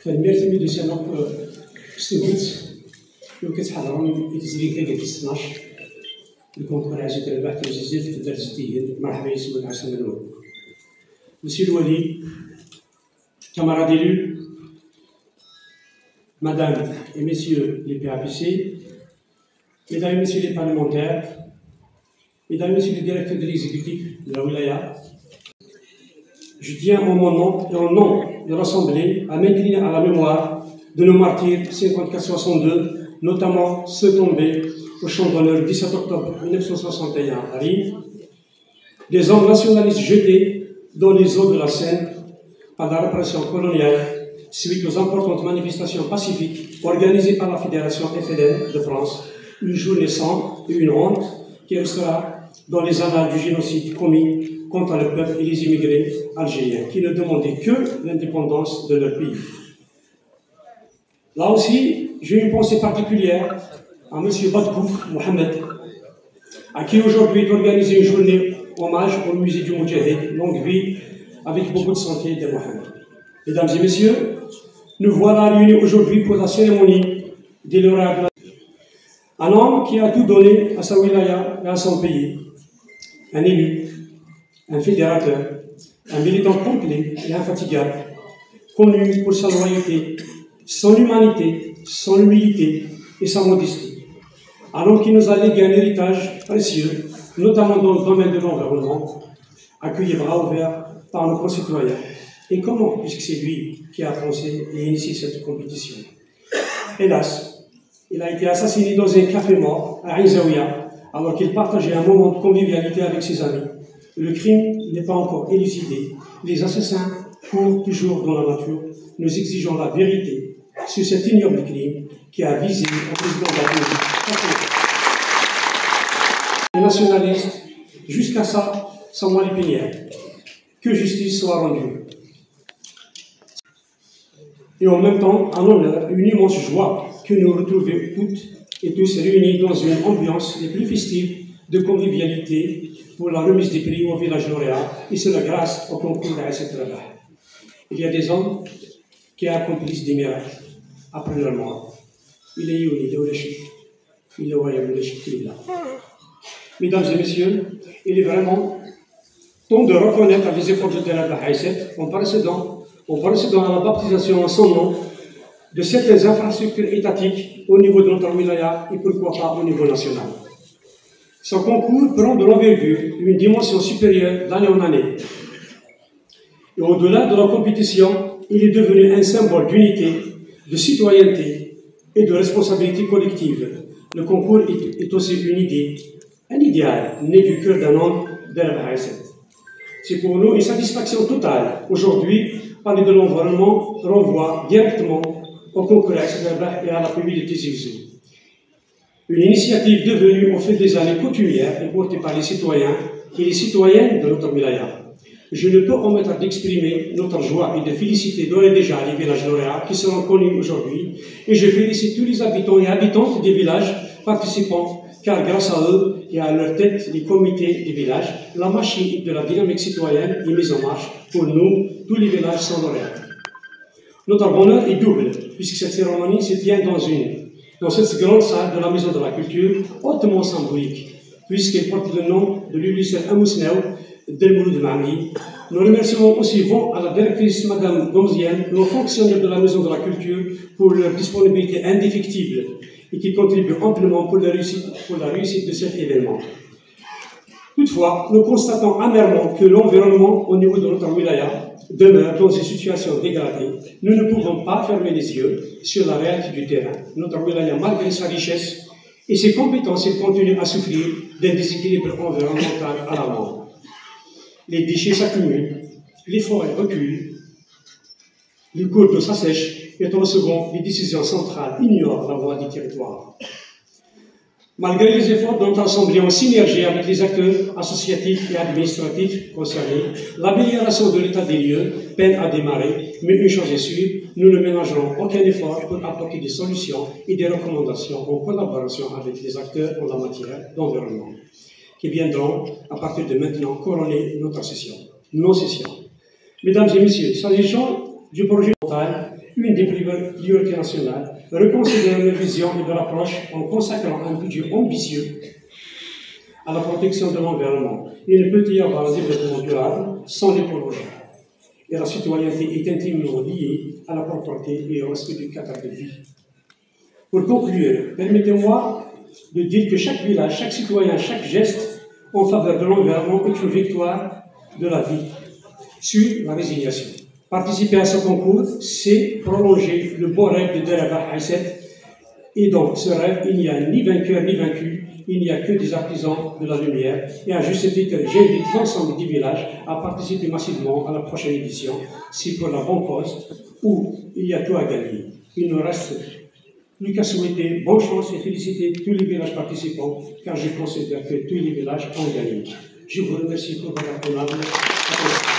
فالميرتمي دو سنوك ستودنت لو كتحضرون يتزريك ديال 12 الكونكور عجيب البحث الجزائر في الدرس التيهيد. مرحبا يسمى العشرة الأول. Monsieur le Wali, camarades élus, Madame et Messieurs les PAPC, Mesdames et Messieurs les parlementaires, Mesdames et Messieurs les directeurs de l'exécutif de la Wilaya, je tiens en mon nom et en nom de l'Assemblée à m'incliner à la mémoire de nos martyrs 54-62, notamment ceux tombés au champ d'honneur le 17 octobre 1961 à Paris, des hommes nationalistes jetés dans les eaux de la Seine par la répression coloniale suite aux importantes manifestations pacifiques organisées par la Fédération FLN de France, une journée sans et une honte qui restera dans les annales du génocide commis contre le peuple et les immigrés algériens qui ne demandaient que l'indépendance de leur pays. Là aussi, j'ai une pensée particulière à M. Badkouf Mohamed, à qui aujourd'hui est organisée une journée hommage au musée du Moudjahid, longue vie, avec beaucoup de santé de Mohamed. Mesdames et messieurs, nous voilà réunis aujourd'hui pour la cérémonie des lauréats de la... Un homme qui a tout donné à sa wilaya et à son pays, un élu, un fédérateur, un militant complet et infatigable, connu pour sa loyauté, son humanité, son humilité et sa modestie. Un homme qui nous a légué un héritage précieux, notamment dans le domaine de l'environnement, accueilli bras ouverts par nos concitoyens. Et comment, puisque c'est lui qui a pensé et initié cette compétition. Hélas, il a été assassiné dans un café mort à Ain Zaouia, alors qu'il partageait un moment de convivialité avec ses amis. Le crime n'est pas encore élucidé. Les assassins courent toujours dans la nature. Nous exigeons la vérité sur cet ignoble crime qui a visé le président de la République. Les nationalistes, jusqu'à ça, sans moi les pinières. Que justice soit rendue. Et en même temps, un honneur, une immense joie que nous retrouvions toutes et tous réunis dans une ambiance les plus festive de convivialité pour la remise des prix au village lauréat, et c'est la grâce au concours d'Aïsset Rabah. Il y a des hommes qui accomplissent des miracles après leur mort. Il est Youni, il est Olechik, il est Royal Olechik, il est là. Mesdames et messieurs, il est vraiment temps de reconnaître les efforts de Rabah Aïsset en procédant à la baptisation en son nom de certaines infrastructures étatiques au niveau de notre wilaya et pourquoi pas au niveau national. Son concours prend de l'envergure et une dimension supérieure d'année en année. Et au-delà de la compétition, il est devenu un symbole d'unité, de citoyenneté et de responsabilité collective. Le concours est aussi une idée, un idéal né du cœur d'un homme d'Allah Aïsset. C'est pour nous une satisfaction totale. Aujourd'hui, parler de l'environnement renvoie directement au concours et à la publicité de Jésus. Une initiative devenue au fil des années coutumière et portée par les citoyens et les citoyennes de notre wilaya. Je ne peux omettre d'exprimer notre joie et de féliciter d'ores et déjà les villages lauréats qui seront connus aujourd'hui, et je félicite tous les habitants et habitantes des villages participants, car grâce à eux et à leur tête les comités des villages, la machine de la dynamique citoyenne est mise en marche. Pour nous, tous les villages sont lauréats. Notre bonheur est double, puisque cette cérémonie se tient dans cette grande salle de la Maison de la Culture, hautement symbolique, puisqu'elle porte le nom de l'Ulysse Amousneau Delmouloud Mami. Nous remercions aussi vont à la directrice Madame Gomzienne et aux fonctionnaires de la Maison de la Culture pour leur disponibilité indéfectible et qui contribuent amplement pour la réussite de cet événement. Toutefois, nous constatons amèrement que l'environnement au niveau de notre wilaya demeure dans une situation dégradée. Nous ne pouvons pas fermer les yeux sur la réalité du terrain. Notre wilaya, malgré sa richesse et ses compétences, il continue à souffrir d'un déséquilibre environnemental alarmant. Les déchets s'accumulent, les forêts reculent, les cours d'eau s'assèchent et trop souvent, les décisions centrales ignorent la voix du territoire. Malgré les efforts de notre Assemblée en synergie avec les acteurs associatifs et administratifs concernés, l'amélioration de l'état des lieux peine à démarrer, mais une chose est sûre, nous ne ménagerons aucun effort pour apporter des solutions et des recommandations en collaboration avec les acteurs en la matière d'environnement, qui viendront à partir de maintenant couronner notre session, nos sessions. Mesdames et messieurs, s'agissant du projet mental, une des priorités nationales, reconsidérer leur vision et leur approche en consacrant un budget ambitieux à la protection de l'environnement. Il ne peut y avoir un développement durable sans l'écologie. Et la citoyenneté est intimement liée à la propreté et au respect du cadre de vie. Pour conclure, permettez-moi de dire que chaque village, chaque citoyen, chaque geste en faveur de l'environnement est une victoire de la vie sur la résignation. Participer à ce concours, c'est prolonger le beau rêve de Delabar Haïsset. Et dans ce rêve, il n'y a ni vainqueur ni vaincu, il n'y a que des artisans de la lumière. Et à juste titre, j'invite l'ensemble du village à participer massivement à la prochaine édition. C'est pour la bonne cause où il y a tout à gagner. Il nous reste plus qu'à souhaiter bonne chance et féliciter tous les villages participants, car je considère que tous les villages ont gagné. Je vous remercie pour votre aimable attention.